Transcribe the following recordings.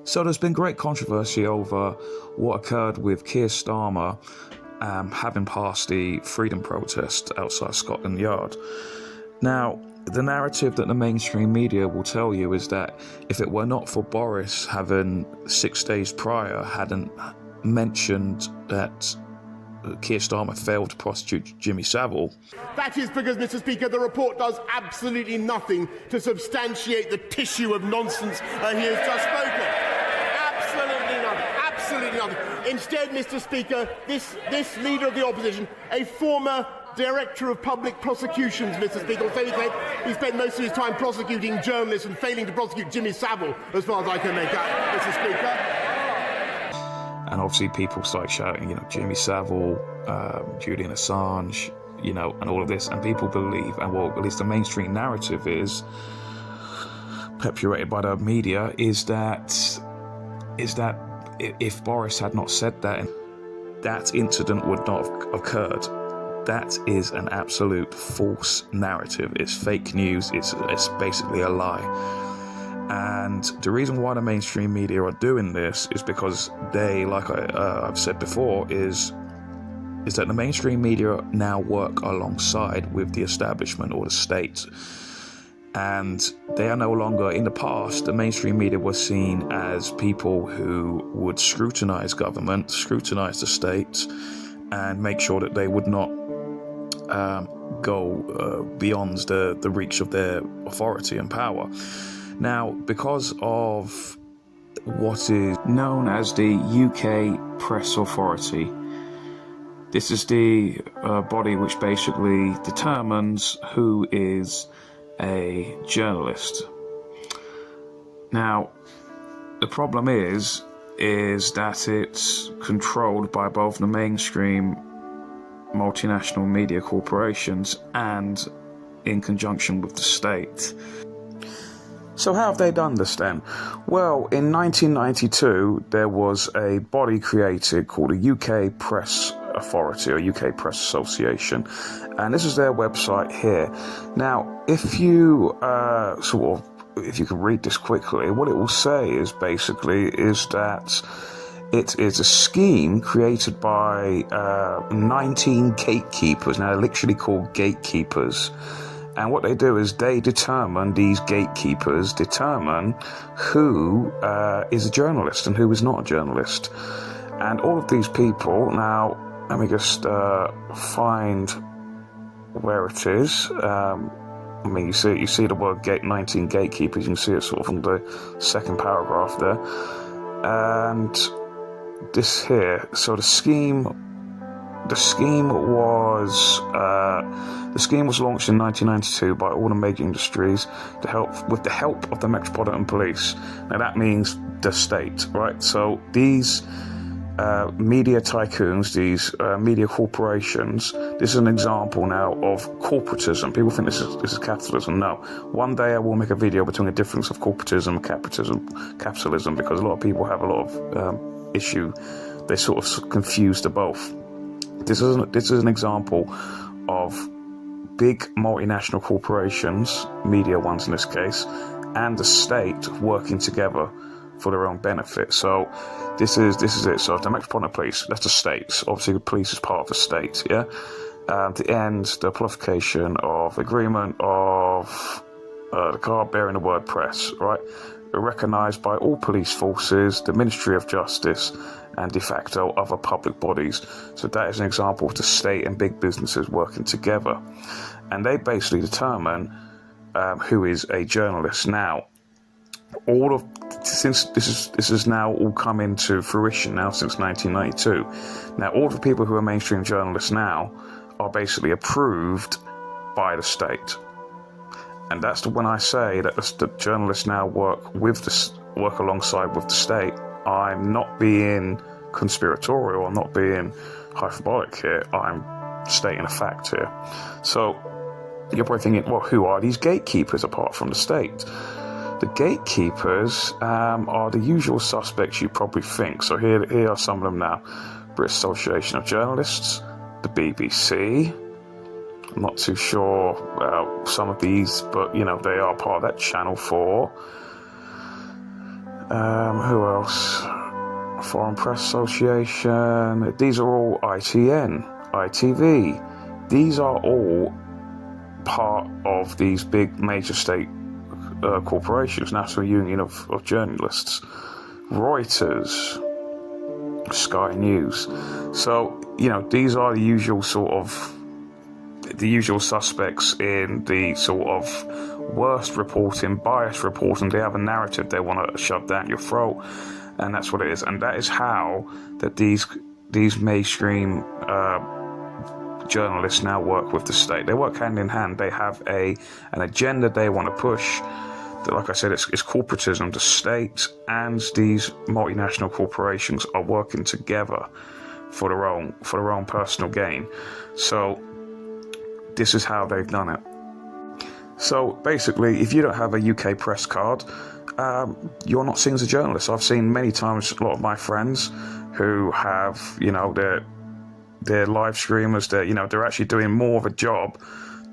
So there's been great controversy over what occurred with Keir Starmer having passed the freedom protest outside Scotland Yard. Now, the narrative that the mainstream media will tell you is that if it were not for Boris having 6 days prior hadn't mentioned that Keir Starmer failed to prosecute Jimmy Savile. That is because, Mr. Speaker, the report does absolutely nothing to substantiate the tissue of nonsense he has just spoken. Absolutely nothing. Absolutely nothing. Instead, Mr. Speaker, this leader of the opposition, a former Director of Public Prosecutions, Mr. Speaker, so he spent most of his time prosecuting journalists and failing to prosecute Jimmy Savile, as far as I can make out, Mr. Speaker. And obviously people start shouting, Jimmy Savile, Julian Assange, and all of this. And people believe, and well, at least the mainstream narrative is, perpetuated by the media, is that if Boris had not said that, that incident would not have occurred. That is an absolute false narrative. It's fake news. It's basically a lie. And the reason why the mainstream media are doing this is because they, like I've said before, is that the mainstream media now work alongside with the establishment or the state. And they are no longer, in the past, the mainstream media was seen as people who would scrutinise government, scrutinise the state, and make sure that they would not go beyond the reach of their authority and power. Now, because of what is known as the UK Press Authority, this is the body which basically determines who is a journalist. Now, the problem is that it's controlled by both the mainstream multinational media corporations and in conjunction with the state. So how have they done this then? Well, in 1992, there was a body created called the UK Press Authority, or UK Press Association, and this is their website here. Now, if you if you can read this quickly, what it will say is that it is a scheme created by 19 gatekeepers. Now, they're literally called gatekeepers. And what they do is these gatekeepers determine who is a journalist and who is not a journalist. And all of these people, now, let me just find where it is. You see the word 19 gatekeepers, you can see it sort of from the second paragraph there. And this here, so the scheme was launched in 1992 by all the major industries with the help of the Metropolitan Police. Now that means the state, right? So these media tycoons, these media corporations, this is an example now of corporatism. People think this is capitalism. No. One day I will make a video between the difference of corporatism and capitalism, because a lot of people have a lot of issue. They sort of confuse the both. This is an example of big multinational corporations, media ones in this case, and the state working together for their own benefit. So this is it. So the Metropolitan Police, that's the state. Obviously the police is part of the state, yeah? To end the proliferation of agreement of the card bearing the word press, right? Recognised by all police forces, the Ministry of Justice, and de facto other public bodies. So that is an example of the state and big businesses working together. And they basically determine who is a journalist. Now, since this has now all come into fruition now since 1992, now all the people who are mainstream journalists now are basically approved by the state. And that's when I say that the journalists now work alongside with the state. I'm not being conspiratorial, I'm not being hyperbolic here, I'm stating a fact here. So you're probably thinking, well, who are these gatekeepers apart from the state? The gatekeepers are the usual suspects you probably think. So here are some of them now. British Association of Journalists, the BBC. I'm not too sure about some of these, but they are part of that. Channel 4. Who else? Foreign Press Association. These are all ITN, ITV. These are all part of these big major state corporations, National Union of Journalists, Reuters, Sky News. So, these are the usual suspects in the sort of worst reporting, biased reporting. They have a narrative they want to shove down your throat, and that's what it is. And that is how that these mainstream journalists now work with the state. They work hand in hand. They have an agenda they want to push. Like I said, it's corporatism. The state and these multinational corporations are working together for their own personal gain. So this is how they've done it. So basically, if you don't have a UK press card, you're not seen as a journalist. I've seen many times a lot of my friends who have, they're live streamers. They're actually doing more of a job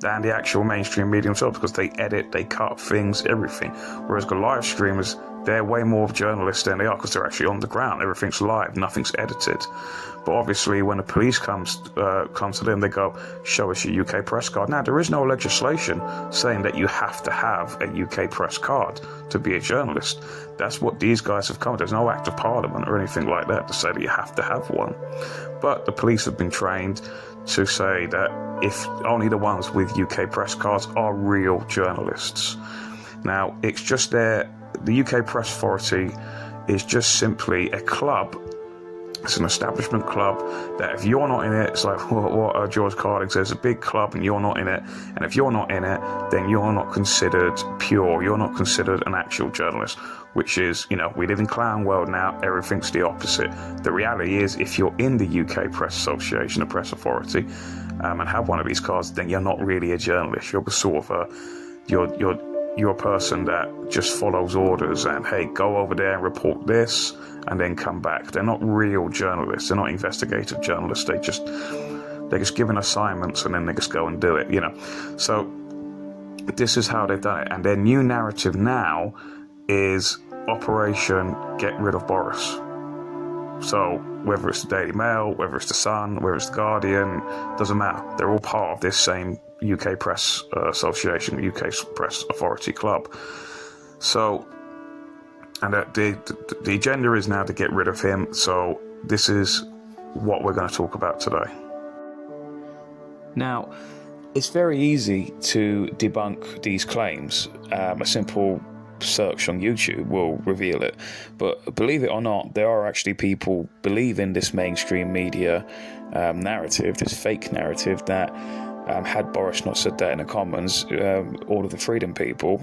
than the actual mainstream media themselves, because they edit, they cut things, everything. Whereas the live streamers, they're way more of journalists than they are, because they're actually on the ground. Everything's live, nothing's edited. But obviously, when the police comes to them, they go, "Show us your UK press card." Now, there is no legislation saying that you have to have a UK press card to be a journalist. That's what these guys have come. There's no act of parliament or anything like that to say that you have to have one. But the police have been trained to say that if only the ones with UK press cards are real journalists. Now, it's just the UK Press Authority is just simply a club. It's an establishment club that if you're not in it, it's like what George Carlin says, a big club and you're not in it. And if you're not in it, then you're not considered pure. You're not considered an actual journalist, which is, we live in clown world now. Everything's the opposite. The reality is, if you're in the UK Press Association, the Press Authority, and have one of these cards, then you're not really a journalist. You're sort of you're a person that just follows orders and, hey, go over there and report this and then come back. They're not real journalists. They're not investigative journalists. They're just given assignments and then they just go and do it, So this is how they've done it. And their new narrative now is Operation Get Rid of Boris. So whether it's the Daily Mail, whether it's the Sun, whether it's the Guardian, doesn't matter. They're all part of this same UK Press Association, UK Press Authority Club. So, and the agenda is now to get rid of him. So this is what we're going to talk about today. Now, it's very easy to debunk these claims. A simple search on YouTube will reveal it. But believe it or not, there are actually people believing this mainstream media narrative, this fake narrative that had Boris not said that in the Commons, all of the Freedom people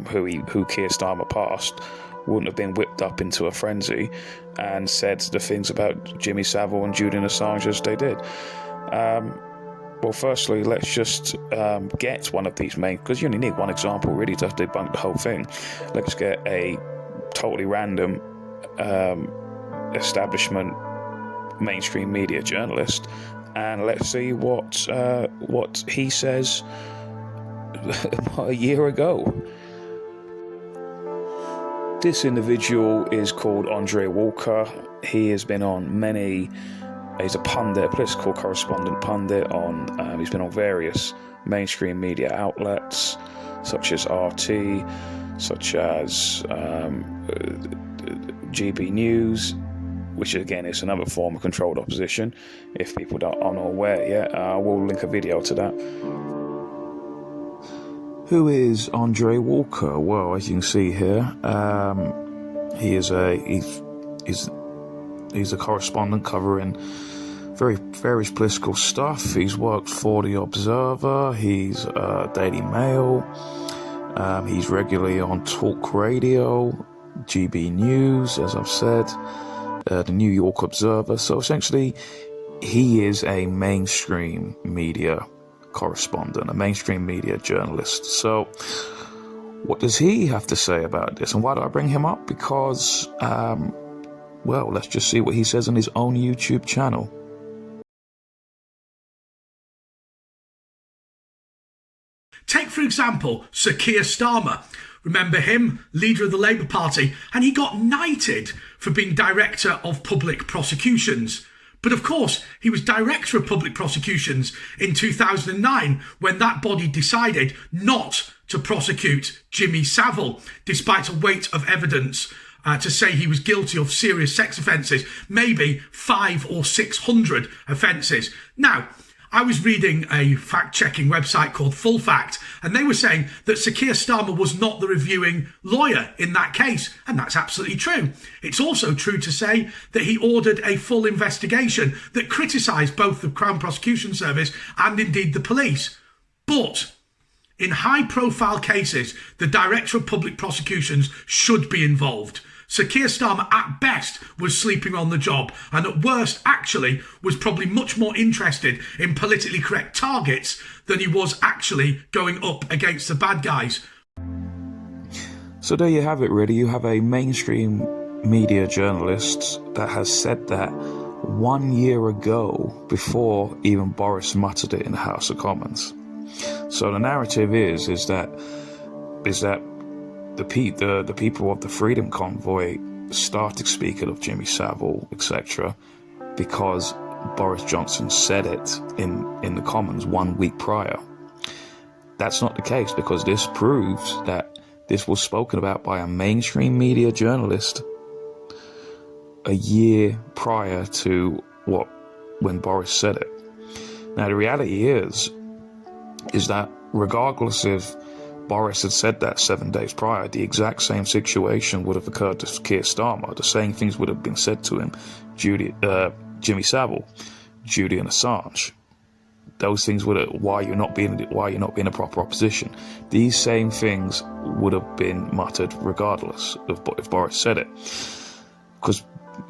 who Keir Starmer passed wouldn't have been whipped up into a frenzy and said the things about Jimmy Savile and Julian Assange as they did. Well, firstly, let's just get one of these because you only need one example really to debunk the whole thing. Let's get a totally random establishment mainstream media journalist, and let's see what he says a year ago. This individual is called Andre Walker. He has been on he's a pundit, a political correspondent pundit he's been on various mainstream media outlets, such as RT, such as GB News, which again is another form of controlled opposition. If people aren't aware yet, we'll link a video to that. Who is Andre Walker? Well, as you can see here, he's a correspondent covering various political stuff. He's worked for The Observer, he's Daily Mail, he's regularly on Talk Radio, GB News, as I've said, the New York Observer. So essentially, he is a mainstream media correspondent, a mainstream media journalist. So what does he have to say about this? And why do I bring him up? Because, well, let's just see what he says on his own YouTube channel. Take, for example, Sir Keir Starmer. Remember him, leader of the Labour Party, and he got knighted for being Director of Public Prosecutions. But of course, he was Director of Public Prosecutions in 2009 when that body decided not to prosecute Jimmy Savile, despite a weight of evidence to say he was guilty of serious sex offences, maybe 500 or 600 offences. Now, I was reading a fact-checking website called Full Fact, and they were saying that Sir Keir Starmer was not the reviewing lawyer in that case, and that's absolutely true. It's also true to say that he ordered a full investigation that criticised both the Crown Prosecution Service and indeed the police. But in high-profile cases, the Director of Public Prosecutions should be involved. Sir Keir Starmer, at best, was sleeping on the job, and at worst, actually, was probably much more interested in politically correct targets than he was actually going up against the bad guys. So there you have it, really. You have a mainstream media journalist that has said that 1 year ago, before even Boris muttered it in the House of Commons. So the narrative is that the people of the Freedom Convoy started speaking of Jimmy Savile, etc., because Boris Johnson said it in the Commons 1 week prior. That's not the case, because this proves that this was spoken about by a mainstream media journalist a year prior to when Boris said it. Now, the reality is that regardless if Boris had said that 7 days prior, the exact same situation would have occurred to Keir Starmer. The same things would have been said to him, Jimmy Savile, Julian Assange. Those things would have, why you're not being a proper opposition. These same things would have been muttered regardless of if Boris said it. Because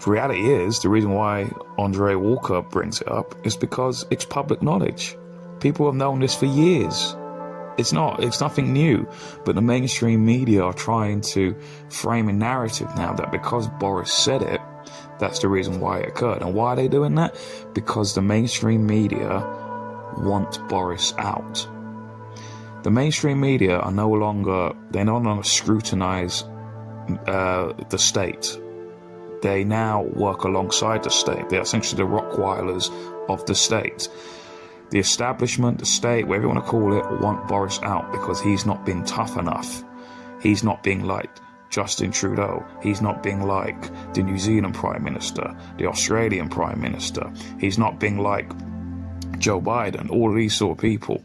the reality is, the reason why Andre Walker brings it up is because it's public knowledge. People have known this for years. It's nothing new, but the mainstream media are trying to frame a narrative now that because Boris said it, that's the reason why it occurred. And why are they doing that? Because the mainstream media want Boris out. The mainstream media are no longer scrutinize the state. They now work alongside the state. They're essentially the Rottweilers of the state. The establishment, the state, whatever you want to call it, want Boris out because he's not been tough enough. He's not being like Justin Trudeau. He's not being like the New Zealand Prime Minister, the Australian Prime Minister. He's not being like Joe Biden, all of these sort of people.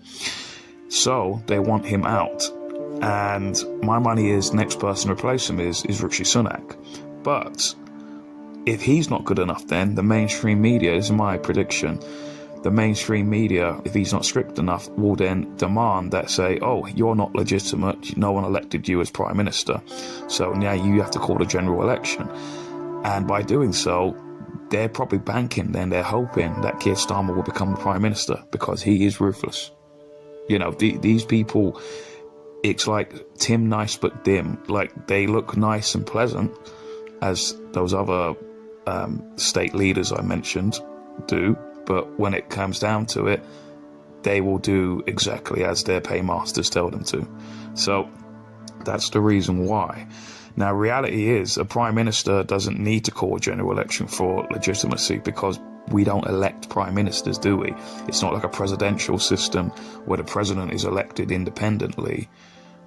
So they want him out. And my money is next person to replace him is Rishi Sunak. But if he's not good enough, then the mainstream media, this is my prediction, the mainstream media, if he's not strict enough, will then demand that say, oh, you're not legitimate, no one elected you as Prime Minister, so now you have to call a general election. And by doing so, they're probably banking, then they're hoping that Keir Starmer will become the Prime Minister because he is ruthless. You know, these people, it's like Tim Nice but dim. Like, they look nice and pleasant, as those other state leaders I mentioned do, but when it comes down to it, they will do exactly as their paymasters tell them to. So that's the reason why. Now, reality is a prime minister doesn't need to call a general election for legitimacy because we don't elect prime ministers, do we? It's not like a presidential system where the president is elected independently,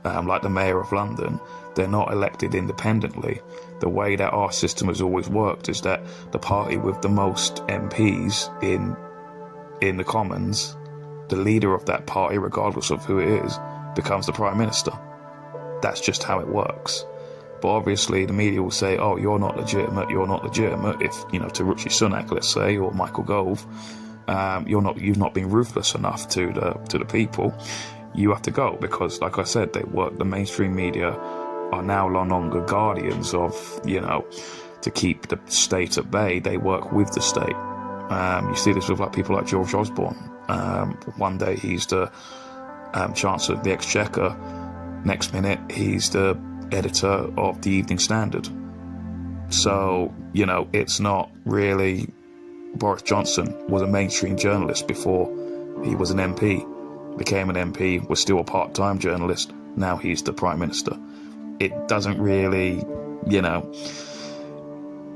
like the mayor of London. They're not elected independently. The way that our system has always worked is that the party with the most MPs in the Commons, the leader of that party, regardless of who it is, becomes the Prime Minister. That's just how it works. But obviously the media will say, oh, you're not legitimate. If, to Rishi Sunak, let's say, or Michael Gove, you've not been ruthless enough to the people. You have to go because, like I said, the mainstream media are now no longer guardians of, to keep the state at bay. They work with the state. You see this with people like George Osborne. One day he's the Chancellor of the Exchequer. Next minute he's the editor of the Evening Standard. So, it's not really... Boris Johnson was a mainstream journalist before he was an MP. Became an MP, was still a part-time journalist. Now he's the Prime Minister. it doesn't really,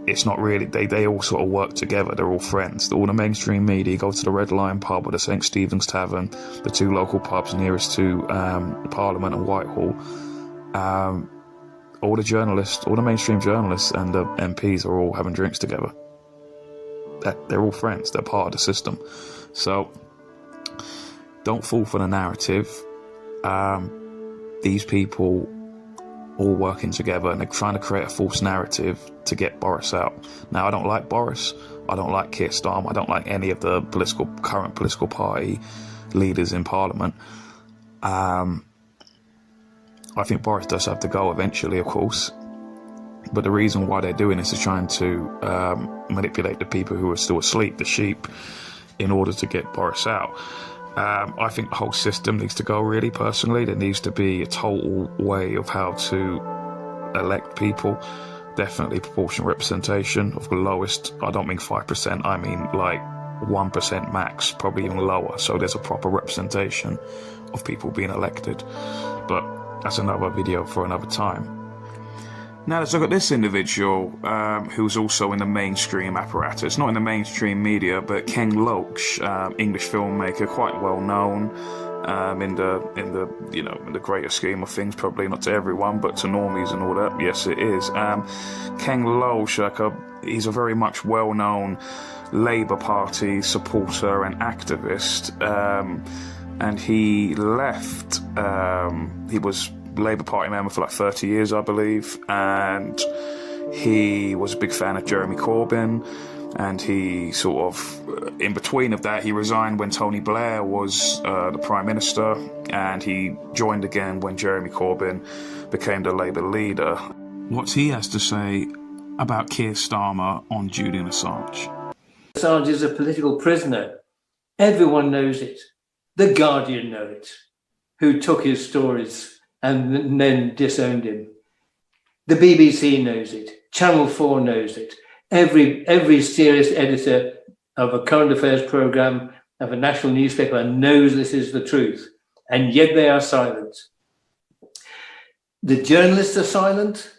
it's not really, they all sort of work together. They're all friends. All the mainstream media go to the Red Lion pub or the St Stephen's Tavern, the two local pubs nearest to Parliament and Whitehall. All the journalists, all the mainstream journalists and the MPs are all having drinks together. They're all friends. They're part of the system. So don't fall for the narrative. These people all working together, and they're trying to create a false narrative to get Boris out. Now, I don't like Boris. I don't like Keir Starmer. I don't like any of the current political party leaders in Parliament. I think Boris does have to go eventually, of course. But the reason why they're doing this is trying to manipulate the people who are still asleep, the sheep, in order to get Boris out. I think the whole system needs to go, really, personally. There needs to be a total way of how to elect people. Definitely proportional representation of the lowest. I don't mean 5%, I mean like 1% max, probably even lower. So there's a proper representation of people being elected. But that's another video for another time. Now let's look at this individual who's also in the mainstream apparatus, not in the mainstream media, but Ken Loach, English filmmaker, quite well known in the greater scheme of things, probably not to everyone, but to normies and all that. Yes, it is. Ken Loach, he's a very much well-known Labour Party supporter and activist, and he left. He was Labour Party member for like 30 years, I believe, and he was a big fan of Jeremy Corbyn, and he sort of, in between of that, he resigned when Tony Blair was the Prime Minister, and he joined again when Jeremy Corbyn became the Labour leader. What he has to say about Keir Starmer on Julian Assange. Assange is a political prisoner. Everyone knows it. The Guardian know it, who took his stories and then disowned him. The BBC knows it. Channel 4 knows it. Every serious editor of a current affairs programme, of a national newspaper, knows this is the truth. And yet they are silent. The journalists are silent.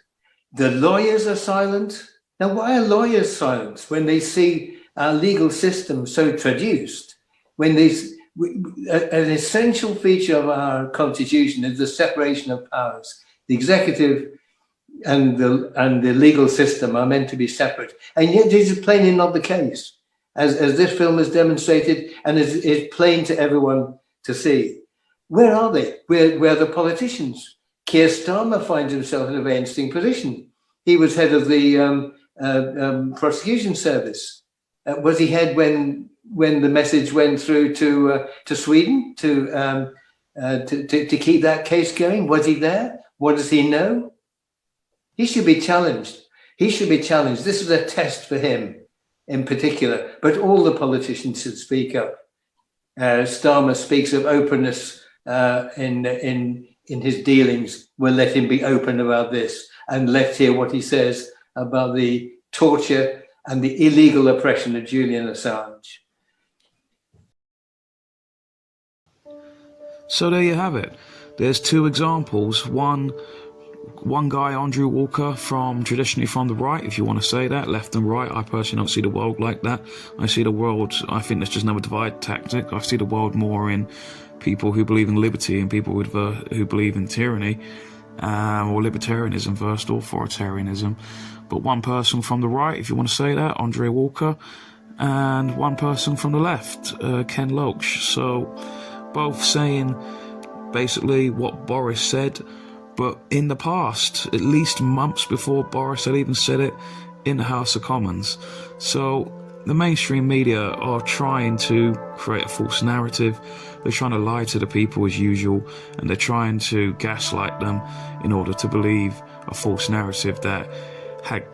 The lawyers are silent. Now, why are lawyers silent when they see our legal system so traduced? When an essential feature of our constitution is the separation of powers. The executive and the legal system are meant to be separate, and yet this is plainly not the case, as this film has demonstrated, and is plain to everyone to see. Where are they? Where are the politicians? Keir Starmer finds himself in a very interesting position. He was head of the prosecution service. Was he head when the message went through to Sweden to keep that case going? Was he there? What does he know? He should be challenged. He should be challenged. This is a test for him in particular, but all the politicians should speak up. Starmer speaks of openness in his dealings. Well, let him be open about this, and let's hear what he says about the torture and the illegal oppression of Julian Assange. So there you have it. There's two examples. One guy, Andrew Walker, traditionally from the right, if you want to say that, left and right. I personally don't see the world like that. I see the world, I think that's just another divide tactic. I see the world more in people who believe in liberty and people who believe in tyranny, or libertarianism versus authoritarianism. But one person from the right, if you want to say that, Andre Walker, and one person from the left, Ken Loach. So both saying basically what Boris said, but in the past, at least months before Boris had even said it in the House of Commons. So the mainstream media are trying to create a false narrative. They're trying to lie to the people as usual, and they're trying to gaslight them in order to believe a false narrative that had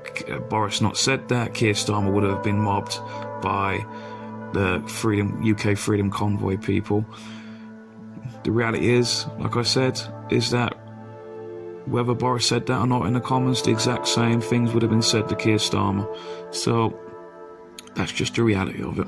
Boris not said that, Keir Starmer would have been mobbed by the UK Freedom Convoy people. The reality is, like I said, is that whether Boris said that or not in the Commons, the exact same things would have been said to Keir Starmer. So that's just the reality of it.